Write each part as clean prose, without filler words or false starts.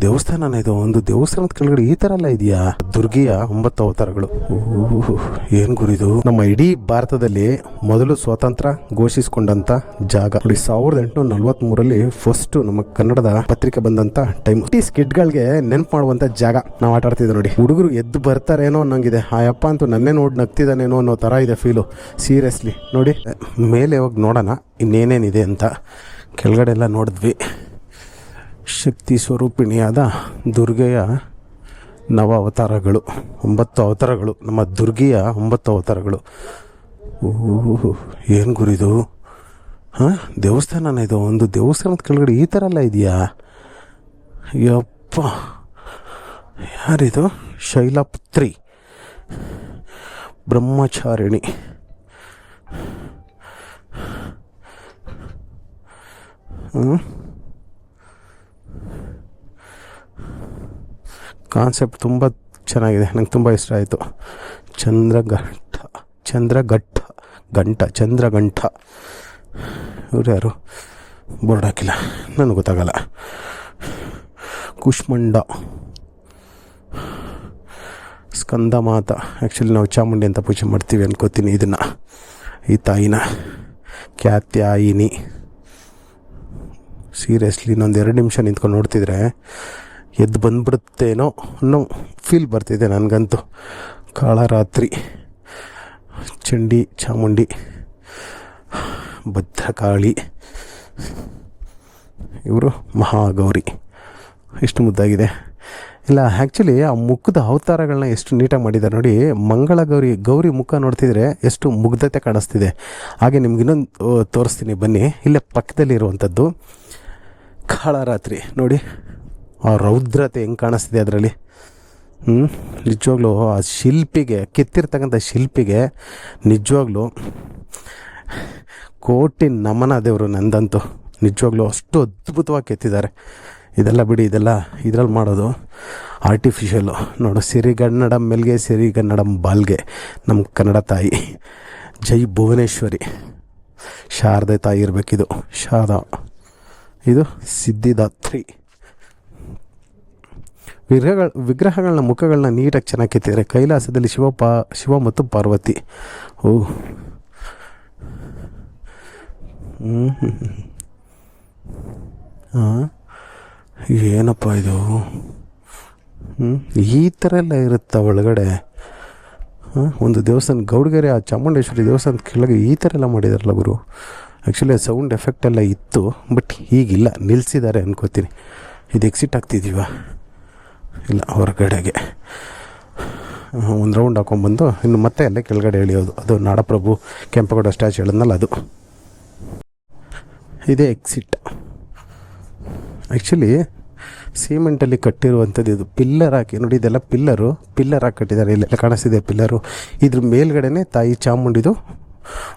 ದೇವಸ್ಥಾನನ ಇದು. ಒಂದು ದೇವಸ್ಥಾನದ ಕೆಳಗಡೆ ಈ ತರ ಎಲ್ಲ ಇದೆಯಾ? ದುರ್ಗಿಯ 9 ಅವತಾರಗಳು. ಏನ್ ಗುರಿದು? ನಮ್ಮ ಇಡೀ ಭಾರತದಲ್ಲಿ ಮೊದಲು ಸ್ವಾತಂತ್ರ್ಯ ಘೋಷಿಸಿಕೊಂಡಂತ ಜಾಗ ನೋಡಿ. 1843 ಫಸ್ಟ್ ನಮ್ಮ ಕನ್ನಡದ ಪತ್ರಿಕೆ ಬಂದಂತ ಟೈಮ್. ಈ ಸ್ಕಿಡ್ಗಳಿಗೆ ನೆನಪು ಮಾಡುವಂತ ಜಾಗ ನಾವು ಆಟ ಆಡ್ತಿದ್ದೆ ನೋಡಿ. ಹುಡುಗರು ಎದ್ದು ಬರ್ತಾರೇನೋ ಅನ್ನಂಗಿದೆ. ಆ ಯಪ್ಪ ಅಂತೂ ನನ್ನೇ ನೋಡಿ ನಗ್ತಿದ್ದಾನೇನೋ ಅನ್ನೋ ತರ ಇದೆ ಫೀಲು. ಸೀರಿಯಸ್ಲಿ ನೋಡಿ. ಮೇಲೆ ಹೋಗಿ ನೋಡೋಣ ಇನ್ನೇನೇನಿದೆ ಅಂತ. ಕೆಳಗಡೆ ಎಲ್ಲ ನೋಡಿದ್ವಿ. ಶಕ್ತಿ ಸ್ವರೂಪಿಣಿಯಾದ ದುರ್ಗೆಯ ನವ ಅವತಾರಗಳು, 9 ಅವತಾರಗಳು. ನಮ್ಮ ದುರ್ಗಿಯ 9 ಅವತಾರಗಳು. ಏನು ಗುರಿದು? ಹಾಂ, ದೇವಸ್ಥಾನನ ಇದು. ಒಂದು ದೇವಸ್ಥಾನದ ಕೆಳಗಡೆ ಈ ಥರ ಎಲ್ಲ ಇದೆಯಾ? ಯಪ್ಪ, ಯಾರಿದು? ಶೈಲಪುತ್ರಿ ಬ್ರಹ್ಮಚಾರಿಣಿ. ಕಾನ್ಸೆಪ್ಟ್ ತುಂಬ ಚೆನ್ನಾಗಿದೆ, ನಂಗೆ ತುಂಬ ಇಷ್ಟ ಆಯಿತು. ಚಂದ್ರಘಂಟ ಇವ್ರು ಯಾರು? ಬೋರ್ಡ್ ಹಾಕಿಲ್ಲ, ನನಗೆ ಗೊತ್ತಾಗಲ್ಲ. ಕುಷ್ಮಂಡ, ಸ್ಕಂದ ಮಾತ. ಆ್ಯಕ್ಚುಲಿ ನಾವು ಚಾಮುಂಡಿ ಅಂತ ಪೂಜೆ ಮಾಡ್ತೀವಿ ಅನ್ಕೋತೀನಿ ಇದನ್ನು, ಈ ತಾಯಿನ. ಕ್ಯಾತ್ಯಾಯಿನಿ. ಸೀರಿಯಸ್ಲಿ ಇನ್ನೊಂದು 2 ನಿಮಿಷ ನಿಂತ್ಕೊಂಡು ನೋಡ್ತಿದ್ರೆ ಎದ್ದು ಬಂದ್ಬಿಡುತ್ತೇನೋ ಅನ್ನೋ ಫೀಲ್ ಬರ್ತಿದೆ ನನಗಂತೂ. ಕಾಳರಾತ್ರಿ, ಚಂಡಿ, ಚಾಮುಂಡಿ, ಭದ್ರಕಾಳಿ, ಇವರು ಮಹಾಗೌರಿ. ಎಷ್ಟು ಮುದ್ದಾಗಿದೆ ಇಲ್ಲ? ಆ್ಯಕ್ಚುಲಿ ಆ ಮುಖದ ಅವತಾರಗಳನ್ನ ಎಷ್ಟು ನೀಟಾಗಿ ಮಾಡಿದ್ದಾರೆ ನೋಡಿ. ಮಂಗಳ ಗೌರಿ ಮುಖ ನೋಡ್ತಿದ್ರೆ ಎಷ್ಟು ಮುಗ್ಧತೆ ಕಾಣಿಸ್ತಿದೆ. ಹಾಗೆ ನಿಮ್ಗೆ ಇನ್ನೊಂದು ತೋರಿಸ್ತೀನಿ ಬನ್ನಿ. ಇಲ್ಲೇ ಪಕ್ಕದಲ್ಲಿ ಇರುವಂಥದ್ದು ಕಾಳರಾತ್ರಿ ನೋಡಿ. ಆ ರೌದ್ರತೆ ಹೆಂಗೆ ಕಾಣಿಸ್ತಿದೆ ಅದರಲ್ಲಿ. ನಿಜವಾಗ್ಲೂ ಆ ಶಿಲ್ಪಿಗೆ, ಕೆತ್ತಿರ್ತಕ್ಕಂಥ ಶಿಲ್ಪಿಗೆ ನಿಜವಾಗ್ಲೂ ಕೋಟಿ ನಮನ ದೇವರು ನಂದಂತೂ. ನಿಜವಾಗ್ಲೂ ಅಷ್ಟು ಅದ್ಭುತವಾಗಿ ಕೆತ್ತಿದ್ದಾರೆ. ಇದೆಲ್ಲ ಬಿಡಿ, ಇದರಲ್ಲಿ ಮಾಡೋದು ಆರ್ಟಿಫಿಷಿಯಲ್ಲು. ನೋಡು, ಸಿರಿಗನ್ನಡಂ ಮೆಲ್ಗೆ ಸಿರಿಗನ್ನಡಂ ಬಾಲ್ಗೆ. ನಮ್ಮ ಕನ್ನಡ ತಾಯಿ ಜೈ ಭುವನೇಶ್ವರಿ, ಶಾರದೆ ತಾಯಿ ಇರಬೇಕಿದು. ಶಾರದಾ. ಇದು ಸಿದ್ಧಿದಾತ್ರಿ. ವಿಗ್ರಹಗಳನ್ನ ಮುಖಗಳನ್ನ ನೀಟಾಗಿ ಚೆನ್ನಾಗಿ ಕೆತ್ತಿದ್ದಾರೆ. ಕೈಲಾಸದಲ್ಲಿ ಶಿವ ಮತ್ತು ಪಾರ್ವತಿ. ಏನಪ್ಪ ಇದು? ಈ ಥರ ಎಲ್ಲ ಇರುತ್ತಾ ಒಳಗಡೆ? ಒಂದು ದೇವಸ್ಥಾನ, ಗೌಡಗೆರೆ ಆ ಚಾಮುಂಡೇಶ್ವರಿ ದೇವಸ್ಥಾನದ ಕೆಳಗೆ ಈ ಥರ ಎಲ್ಲ ಮಾಡಿದಾರಲ್ಲ ಗುರು. ಆ್ಯಕ್ಚುಲಿ ಸೌಂಡ್ ಎಫೆಕ್ಟ್ ಎಲ್ಲ ಇತ್ತು, ಬಟ್ ಈಗಿಲ್ಲ, ನಿಲ್ಲಿಸಿದ್ದಾರೆ ಅನ್ಕೋತೀನಿ. ಇದು ಎಕ್ಸಿಟ್ ಆಗ್ತಿದ್ದೀವ? ಇಲ್ಲ, ಹೊರಗಡೆಗೆ ಒಂದು ರೌಂಡ್ ಹಾಕೊಂಡ್ಬಂದು ಇನ್ನು ಮತ್ತೆ ಅಲ್ಲೇ ಕೆಳಗಡೆ ಎಳೆಯೋದು. ಅದು ನಾಡಪ್ರಭು ಕೆಂಪೇಗೌಡ ಸ್ಟ್ಯಾಚು ಹೇಳಿದ್ನಲ್ಲ ಅದು. ಇದೇ ಎಕ್ಸಿಟ್. ಆ್ಯಕ್ಚುಲಿ ಸಿಮೆಂಟಲ್ಲಿ ಕಟ್ಟಿರುವಂಥದ್ದು ಇದು. ಪಿಲ್ಲರ್ ಹಾಕಿ ನೋಡಿ, ಇದೆಲ್ಲ ಪಿಲ್ಲರ್ ಹಾಕಿ ಕಟ್ಟಿದ್ದಾರೆ. ಇಲ್ಲೆಲ್ಲ ಕಾಣಿಸ್ತಿದೆ ಪಿಲ್ಲರು. ಇದ್ರ ಮೇಲ್ಗಡೆನೇ ತಾಯಿ ಚಾಮುಂಡಿದು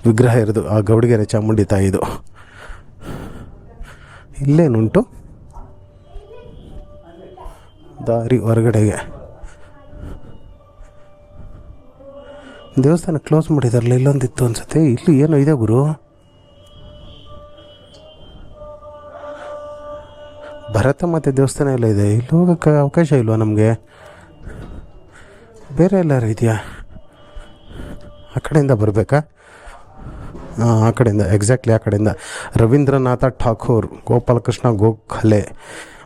ವಿಗ್ರಹ ಇರೋದು, ಆ ಗೌಡಗೆರೆ ಚಾಮುಂಡಿ ತಾಯಿದು. ಇಲ್ಲೇನುಂಟು ದಾರಿ ಹೊರಗಡೆಗೆ. ದೇವಸ್ಥಾನ ಕ್ಲೋಸ್ ಮಾಡಿದಾರಲ್ಲ, ಇಲ್ಲೊಂದಿತ್ತು ಅನ್ಸುತ್ತೆ. ಇಲ್ಲಿ ಏನೋ ಇದೆ ಗುರು. ಭರತ ಮಾತೆ ದೇವಸ್ಥಾನ ಎಲ್ಲ ಇದೆ. ಇಲ್ಲಿ ಹೋಗೋಕ್ಕೆ ಅವಕಾಶ ಇಲ್ವಾ ನಮಗೆ? ಬೇರೆ ಎಲ್ಲಾರು ಇದೆಯಾ? ಆ ಕಡೆಯಿಂದ ಬರಬೇಕಾ? ಆ ಕಡೆಯಿಂದ, ಎಕ್ಸಾಕ್ಟ್ಲಿ ಆ ಕಡೆಯಿಂದ. ರವೀಂದ್ರನಾಥ ಠಾಕೂರ್, ಗೋಪಾಲಕೃಷ್ಣ ಗೋಖಲೆ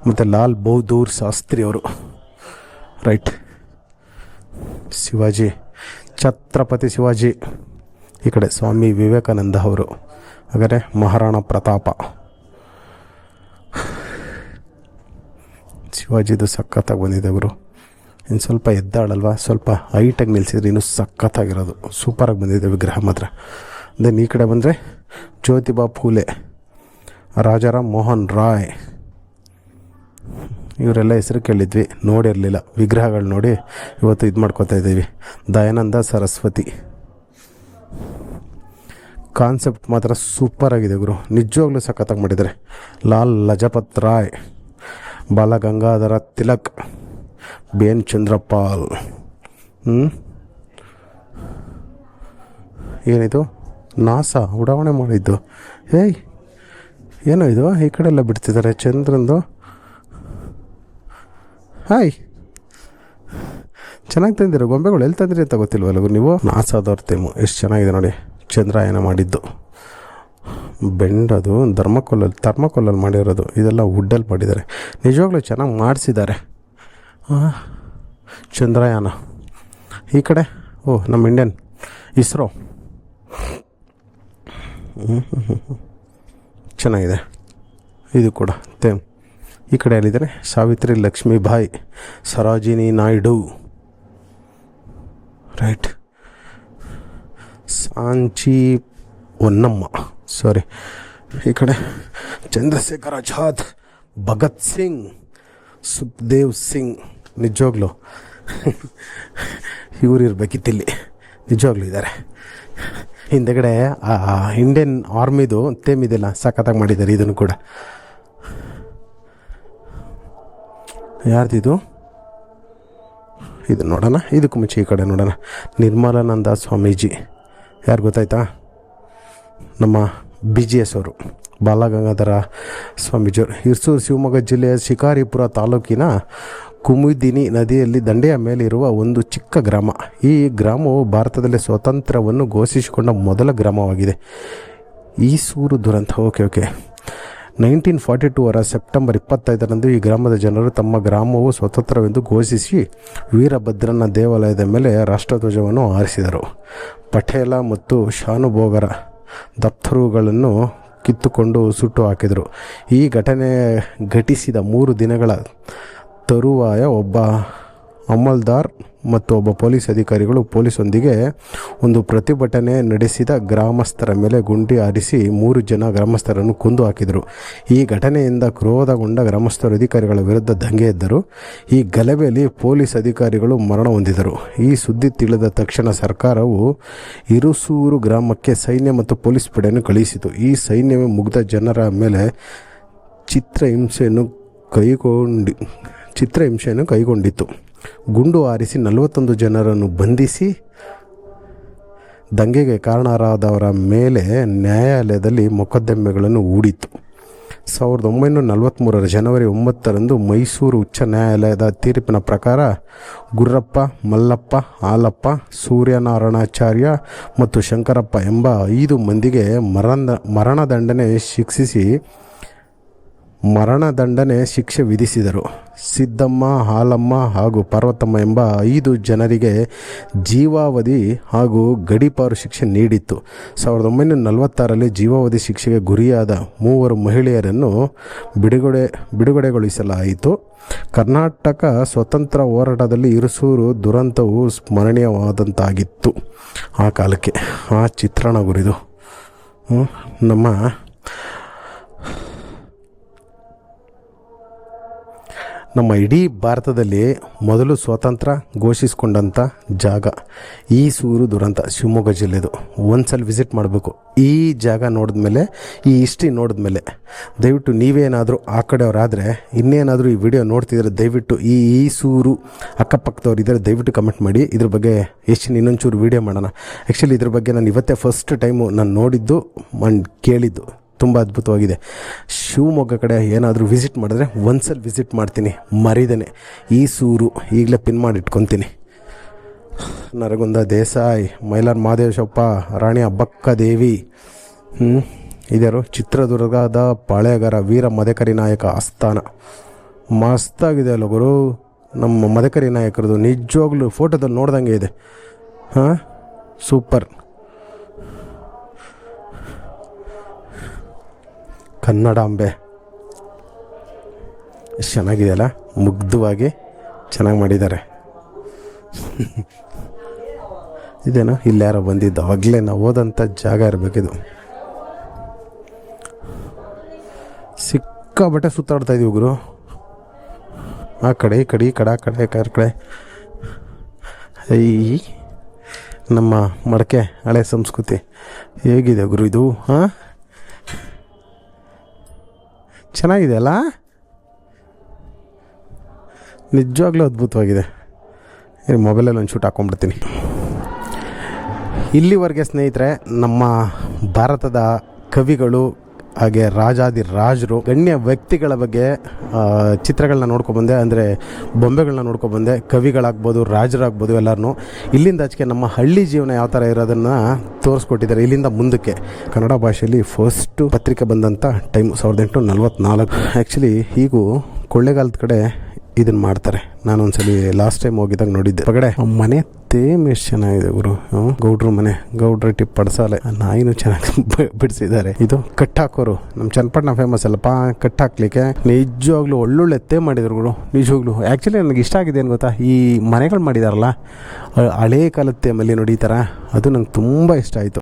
ಮತ್ತು ಲಾಲ್ ಬಹದ್ದೂರ್ ಶಾಸ್ತ್ರಿ ಅವರು. ರೈಟ್. ಶಿವಾಜಿ, ಛತ್ರಪತಿ ಶಿವಾಜಿ. ಈ ಕಡೆ ಸ್ವಾಮಿ ವಿವೇಕಾನಂದ ಅವರು. ಹಾಗಾದರೆ ಮಹಾರಾಣಾ ಪ್ರತಾಪ. ಶಿವಾಜಿದು ಸಖತ್ತಾಗಿ ಬಂದಿದೆ ಗುರು. ಇನ್ನು ಸ್ವಲ್ಪ ಎದ್ದಾಳಲ್ವ, ಸ್ವಲ್ಪ ಹೈಟಾಗಿ ನಿಲ್ಲಿಸಿದ್ರೆ ಇನ್ನೂ ಸಖತ್ತಾಗಿರೋದು. ಸೂಪರಾಗಿ ಬಂದಿದೆ ವಿಗ್ರಹ ಮಾತ್ರ. ದೆನ್ ಈ ಕಡೆ ಬಂದರೆ ಜ್ಯೋತಿಬಾ ಫೂಲೆ, ರಾಜಾರಾಮ್ ಮೋಹನ್ ರಾಯ್. ಇವರೆಲ್ಲ ಹೆಸರು ಕೇಳಿದ್ವಿ, ನೋಡಿರಲಿಲ್ಲ. ವಿಗ್ರಹಗಳು ನೋಡಿ ಇವತ್ತು ಇದು ಮಾಡ್ಕೋತಾ ಇದ್ದೀವಿ. ದಯಾನಂದ ಸರಸ್ವತಿ. ಕಾನ್ಸೆಪ್ಟ್ ಮಾತ್ರ ಸೂಪರಾಗಿದೆ ಗುರು, ನಿಜವಾಗ್ಲೂ ಸಖತ್ತಾಗಿ ಮಾಡಿದ್ದಾರೆ. Lal Lajpat Rai, Balagangadhara Tilak, B N Chandrapal. ಏನಿದು? ನಾಸಾ ಉಡಾವಣೆ ಮಾಡಿದ್ದು. ಏನೋ ಇದು ಈ ಕಡೆ ಎಲ್ಲ ಬಿಡ್ತಿದ್ದಾರೆ ಚಂದ್ರಂದು. ಹಾಯ್, ಚೆನ್ನಾಗಿ ತಂದಿರೋ ಗೊಂಬೆಗಳು ಎಲ್ಲಿ ತಂದಿರಿ ಅಂತ ಗೊತ್ತಿಲ್ವಲ್ಲ ನೀವು? ನಾಸಾದವ್ರ ತೇಮು ಎಷ್ಟು ಚೆನ್ನಾಗಿದೆ ನೋಡಿ. ಚಂದ್ರಯಾನ ಮಾಡಿದ್ದು ಬೆಂಡದು ಥರ್ಮಕೋಲಲ್ಲಿ ಮಾಡಿರೋದು, ಇದೆಲ್ಲ ವುಡ್ಡಲ್ಲಿ ಮಾಡಿದ್ದಾರೆ. ನಿಜವಾಗ್ಲೂ ಚೆನ್ನಾಗಿ ಮಾಡಿಸಿದ್ದಾರೆ. ಚಂದ್ರಯಾನ ಈ ಕಡೆ, ನಮ್ಮ ಇಂಡಿಯನ್ ಇಸ್ರೋ. ಚೆನ್ನಾಗಿದೆ ಇದು ಕೂಡ ತೇಮ್. ಈ ಕಡೆ ಎಲ್ಲಿದ್ದಾರೆ? ಸಾವಿತ್ರಿ ಲಕ್ಷ್ಮೀಬಾಯಿ, ಸರೋಜಿನಿ ನಾಯ್ಡು, ರೈಟ್. ಸಾಂಚಿ ಹೊನ್ನಮ್ಮ, ಸಾರಿ. ಈ ಕಡೆ ಚಂದ್ರಶೇಖರ್ ಆಜಾದ್, ಭಗತ್ ಸಿಂಗ್, ಸುಖದೇವ್ ಸಿಂಗ್. ನಿಜವಾಗ್ಲೂ ಇವ್ರು ಇರಬೇಕಿತ್ತಿಲ್ಲಿ, ನಿಜವಾಗ್ಲೂ ಇದ್ದಾರೆ. ಹಿಂದೆಗಡೆ ಇಂಡಿಯನ್ ಆರ್ಮಿದು ತೇಮಿದೆಲ್ಲ ಸಖತ್ತಾಗಿ ಮಾಡಿದ್ದಾರೆ. ಇದನ್ನು ಕೂಡ ಯಾರ್ದಿದು? ಇದು ನೋಡೋಣ. ಇದಕ್ಕೂ ಮುಂಚೆ ಈ ಕಡೆ ನೋಡೋಣ. ನಿರ್ಮಲಾನಂದ ಸ್ವಾಮೀಜಿ ಯಾರು ಗೊತ್ತಾಯ್ತಾ? ನಮ್ಮ BGS ಅವರು, ಬಾಲಗಂಗಾಧರ ಸ್ವಾಮೀಜಿಯವರು. ಹಿರ್ಸೂರು ಶಿವಮೊಗ್ಗ ಜಿಲ್ಲೆಯ ಶಿಕಾರಿಪುರ ತಾಲೂಕಿನ ಕುಮುದಿನಿ ನದಿಯಲ್ಲಿ ದಂಡೆಯ ಮೇಲಿರುವ ಒಂದು ಚಿಕ್ಕ ಗ್ರಾಮ. ಈ ಗ್ರಾಮವು ಭಾರತದಲ್ಲಿ ಸ್ವಾತಂತ್ರ್ಯವನ್ನು ಘೋಷಿಸಿಕೊಂಡ ಮೊದಲ ಗ್ರಾಮವಾಗಿದೆ. ಈಸೂರು ದುರಂತ. ಓಕೆ 1942 ಸೆಪ್ಟೆಂಬರ್ 25ರಂದು ಈ ಗ್ರಾಮದ ಜನರು ತಮ್ಮ ಗ್ರಾಮವು ಸ್ವತಂತ್ರವೆಂದು ಘೋಷಿಸಿ ವೀರಭದ್ರನ ದೇವಾಲಯದ ಮೇಲೆ ರಾಷ್ಟ್ರಧ್ವಜವನ್ನು ಹಾರಿಸಿದರು. ಪಟೇಲ ಮತ್ತು ಶಾನುಭೋಗರ ದಫ್ತರುಗಳನ್ನು ಕಿತ್ತುಕೊಂಡು ಸುಟ್ಟು ಹಾಕಿದರು. ಈ ಘಟನೆ ಘಟಿಸಿದ 3 ದಿನಗಳ ತರುವಾಯ ಒಬ್ಬ ಅಮಲ್ದಾರ್ ಮತ್ತು ಒಬ್ಬ ಪೊಲೀಸ್ ಅಧಿಕಾರಿಗಳು ಪೊಲೀಸೊಂದಿಗೆ ಒಂದು ಪ್ರತಿಭಟನೆ ನಡೆಸಿದ ಗ್ರಾಮಸ್ಥರ ಮೇಲೆ ಗುಂಡಿ ಹಾರಿಸಿ 3 ಜನ ಗ್ರಾಮಸ್ಥರನ್ನು ಕೊಂದು ಹಾಕಿದರು. ಈ ಘಟನೆಯಿಂದ ಕ್ರೋಧಗೊಂಡ ಗ್ರಾಮಸ್ಥರು ಅಧಿಕಾರಿಗಳ ವಿರುದ್ಧ ದಂಗೆ ಎದ್ದರು. ಈ ಗಲಭೆಯಲ್ಲಿ ಪೊಲೀಸ್ ಅಧಿಕಾರಿಗಳು ಮರಣ ಹೊಂದಿದರು. ಈ ಸುದ್ದಿ ತಿಳಿದ ತಕ್ಷಣ ಸರ್ಕಾರವು ಹಿರುಸೂರು ಗ್ರಾಮಕ್ಕೆ ಸೈನ್ಯ ಮತ್ತು ಪೊಲೀಸ್ ಪಡೆಯನ್ನು ಕಳುಹಿಸಿತು. ಈ ಸೈನ್ಯವೇ ಮುಗ್ಧ ಜನರ ಮೇಲೆ ಚಿತ್ರಹಿಂಸೆಯನ್ನು ಕೈಗೊಂಡಿತ್ತು. ಗುಂಡು ಹಾರಿಸಿ 41 ಜನರನ್ನು ಬಂಧಿಸಿ ದಂಗೆಗೆ ಕಾರಣರಾದವರ ಮೇಲೆ ನ್ಯಾಯಾಲಯದಲ್ಲಿ ಮೊಕದ್ದಮೆಗಳನ್ನು ಹೂಡಿತು. 1943 ಜನವರಿ 9ರಂದು ಮೈಸೂರು ಉಚ್ಚ ನ್ಯಾಯಾಲಯದ ತೀರ್ಪಿನ ಪ್ರಕಾರ ಗುರ್ರಪ್ಪ, ಮಲ್ಲಪ್ಪ, ಹಾಲಪ್ಪ, ಸೂರ್ಯನಾರಾಯಣಾಚಾರ್ಯ ಮತ್ತು ಶಂಕರಪ್ಪ ಎಂಬ 5 ಮಂದಿಗೆ ಮರಣದಂಡನೆ ಶಿಕ್ಷೆ ವಿಧಿಸಿದರು. ಸಿದ್ದಮ್ಮ, ಹಾಲಮ್ಮ ಹಾಗೂ ಪಾರ್ವತಮ್ಮ ಎಂಬ 5 ಜನರಿಗೆ ಜೀವಾವಧಿ ಹಾಗೂ ಗಡೀಪಾರು ಶಿಕ್ಷೆ ನೀಡಿತ್ತು. 1946ರಲ್ಲಿ ಜೀವಾವಧಿ ಶಿಕ್ಷೆಗೆ ಗುರಿಯಾದ 3 ಮಹಿಳೆಯರನ್ನು ಬಿಡುಗಡೆಗೊಳಿಸಲಾಯಿತು. ಕರ್ನಾಟಕ ಸ್ವತಂತ್ರ ಹೋರಾಟದಲ್ಲಿ ಹಿರುಸೂರು ದುರಂತವು ಸ್ಮರಣೀಯವಾದಂತಾಗಿತ್ತು ಆ ಕಾಲಕ್ಕೆ. ಆ ಚಿತ್ರಣ ಗುರಿದು ನಮ್ಮ ಇಡೀ ಭಾರತದಲ್ಲಿ ಮೊದಲು ಸ್ವಾತಂತ್ರ್ಯ ಘೋಷಿಸಿಕೊಂಡಂಥ ಜಾಗ ಈಸೂರು ದುರಂತ, ಶಿವಮೊಗ್ಗ ಜಿಲ್ಲೆದು. ಒಂದ್ಸಲ ವಿಸಿಟ್ ಮಾಡಬೇಕು. ಈ ಜಾಗ ನೋಡಿದ್ಮೇಲೆ, ಈ ಹಿಸ್ಟ್ರಿ ನೋಡಿದ್ಮೇಲೆ ದಯವಿಟ್ಟು ನೀವೇನಾದರೂ ಆ ಕಡೆಯವರಾದರೆ, ಇನ್ನೇನಾದರೂ ಈ ವಿಡಿಯೋ ನೋಡ್ತಿದ್ರೆ ದಯವಿಟ್ಟು ಈ ಈಸೂರು ಅಕ್ಕಪಕ್ಕದವ್ರು ಇದ್ದರೆ ದಯವಿಟ್ಟು ಕಮೆಂಟ್ ಮಾಡಿ. ಇದ್ರ ಬಗ್ಗೆ ಇನ್ನೊಂಚೂರು ವಿಡಿಯೋ ಮಾಡೋಣ. ಆ್ಯಕ್ಚುಲಿ ಇದ್ರ ಬಗ್ಗೆ ನಾನು ಇವತ್ತೇ ಫಸ್ಟ್ ಟೈಮು ನಾನು ನೋಡಿದ್ದು ಕೇಳಿದ್ದು. ತುಂಬ ಅದ್ಭುತವಾಗಿದೆ. ಶಿವಮೊಗ್ಗ ಕಡೆ ಏನಾದರೂ ವಿಸಿಟ್ ಮಾಡಿದ್ರೆ ಒಂದ್ಸಲ ವಿಸಿಟ್ ಮಾಡ್ತೀನಿ, ಮರಿದೇನೆ. ಈಸೂರು ಈಗಲೇ ಪಿನ್ ಮಾಡಿ ಇಟ್ಕೊತೀನಿ. ನರಗುಂದ ದೇಸಾಯಿ, ಮೈಲಾರ ಮಹದೇಶಪ್ಪ, ರಾಣಿ ಅಬ್ಬಕ್ಕ ದೇವಿ, ಇದ್ಯಾರು? ಚಿತ್ರದುರ್ಗದ ಪಾಳೆಗಾರ ವೀರ ಮದಕರಿ ನಾಯಕ ಆಸ್ಥಾನ. ಮಸ್ತಾಗಿದೆ ಅಲ್ಲ ಗುರು ನಮ್ಮ ಮದಕರಿ ನಾಯಕರದು. ನಿಜವಾಗ್ಲೂ ಫೋಟೋದಲ್ಲಿ ನೋಡ್ದಂಗೆ ಇದೆ. ಸೂಪರ್. ಕನ್ನಡಾಂಬೆ ಎಷ್ಟು ಚೆನ್ನಾಗಿದೆಯಲ್ಲ, ಮುಗ್ಧವಾಗಿ ಚೆನ್ನಾಗಿ ಮಾಡಿದ್ದಾರೆ. ಇದೇನೋ ಇಲ್ಲಿ ಯಾರೋ ಬಂದಿದ್ದು, ಅವಾಗಲೇ ನಾವು ಹೋದಂಥ ಜಾಗ ಇರಬೇಕಿದು. ಸಿಕ್ಕಾಬಟ್ಟೆ ಸುತ್ತಾಡ್ತಾ ಇದೀವಿ ಗುರು. ಆ ಕಡೆ ಈ ಕಡೆ ಕಡೆ ಈ ನಮ್ಮ ಮಡಕೆ ಹಳೆ ಸಂಸ್ಕೃತಿ ಹೇಗಿದೆ ಗುರು ಇದು. ಚೆನ್ನಾಗಿದೆ ಅಲ್ಲ, ನಿಜವಾಗ್ಲೂ ಅದ್ಭುತವಾಗಿದೆ. ಮೊಬೈಲಲ್ಲಿ ಒಂದು ಶೂಟ್ ಹಾಕ್ಕೊಂಡ್ಬಿಡ್ತೀನಿ. ಇಲ್ಲಿವರೆಗೆ ಸ್ನೇಹಿತರೆ ನಮ್ಮ ಭಾರತದ ಕವಿಗಳು ಹಾಗೆ ರಾಜಾದಿ ರಾಜರು, ಗಣ್ಯ ವ್ಯಕ್ತಿಗಳ ಬಗ್ಗೆ ಚಿತ್ರಗಳನ್ನ ನೋಡ್ಕೊಬಂದೆ, ಅಂದರೆ ಬೊಂಬೆಗಳನ್ನ ನೋಡ್ಕೊಬಂದೆ. ಕವಿಗಳಾಗ್ಬೋದು, ರಾಜರಾಗ್ಬೋದು, ಎಲ್ಲರನ್ನೂ ಇಲ್ಲಿಂದ ಆಚೆಗೆ ನಮ್ಮ ಹಳ್ಳಿ ಜೀವನ ಯಾವ ಥರ ಇರೋದನ್ನು ತೋರಿಸ್ಕೊಟ್ಟಿದ್ದಾರೆ. ಇಲ್ಲಿಂದ ಮುಂದಕ್ಕೆ ಕನ್ನಡ ಭಾಷೆಯಲ್ಲಿ ಫಸ್ಟು ಪತ್ರಿಕೆ ಬಂದಂಥ ಟೈಮ್ 1844. ಆ್ಯಕ್ಚುಲಿ ಈಗೂ ಕೊಳ್ಳೇಗಾಲದ ಕಡೆ ಇದನ್ನು ಮಾಡ್ತಾರೆ. ನಾನು ಒಂದ್ಸಲಿ ಲಾಸ್ಟ್ ಟೈಮ್ ಹೋಗಿದ್ದಾಗ ನೋಡಿದ್ದೆ. ಹೊರಗಡೆ ಮನೆ ತೇಮ್ ಎಷ್ಟು ಚೆನ್ನಾಗಿದೆ ಗುರು. ಗೌಡ್ರ ಮನೆ, ಗೌಡ್ರ ಟಿಪ್ ಪಡ್ಸಾಲೆ, ನಾಯಿನೂ ಚೆನ್ನಾಗಿ ಬಿಡಿಸಿದ್ದಾರೆ. ಇದು ಕಟ್ಟಾಕೋರು, ನಮ್ಮ ಚನ್ನಪಟ್ಟಣ ಫೇಮಸ್ ಅಲ್ಲಪ್ಪ ಕಟ್ಟಾಕ್ಲಿಕ್ಕೆ. ನಿಜವಾಗ್ಲೂ ಒಳ್ಳೊಳ್ಳೆ ತೇ ಮಾಡಿದ್ರು ಗುರು, ನಿಜವಾಗ್ಲೂ. ಆ್ಯಕ್ಚುಲಿ ನನಗೆ ಇಷ್ಟ ಆಗಿದೆ ಏನು ಗೊತ್ತಾ, ಈ ಮನೆಗಳು ಮಾಡಿದಾರಲ್ಲ ಹಳೇ ಕಾಲದ ತೇಮಲ್ಲಿ ನೋಡಿ ಈ ಥರ, ಅದು ನಂಗೆ ತುಂಬ ಇಷ್ಟ ಆಯಿತು.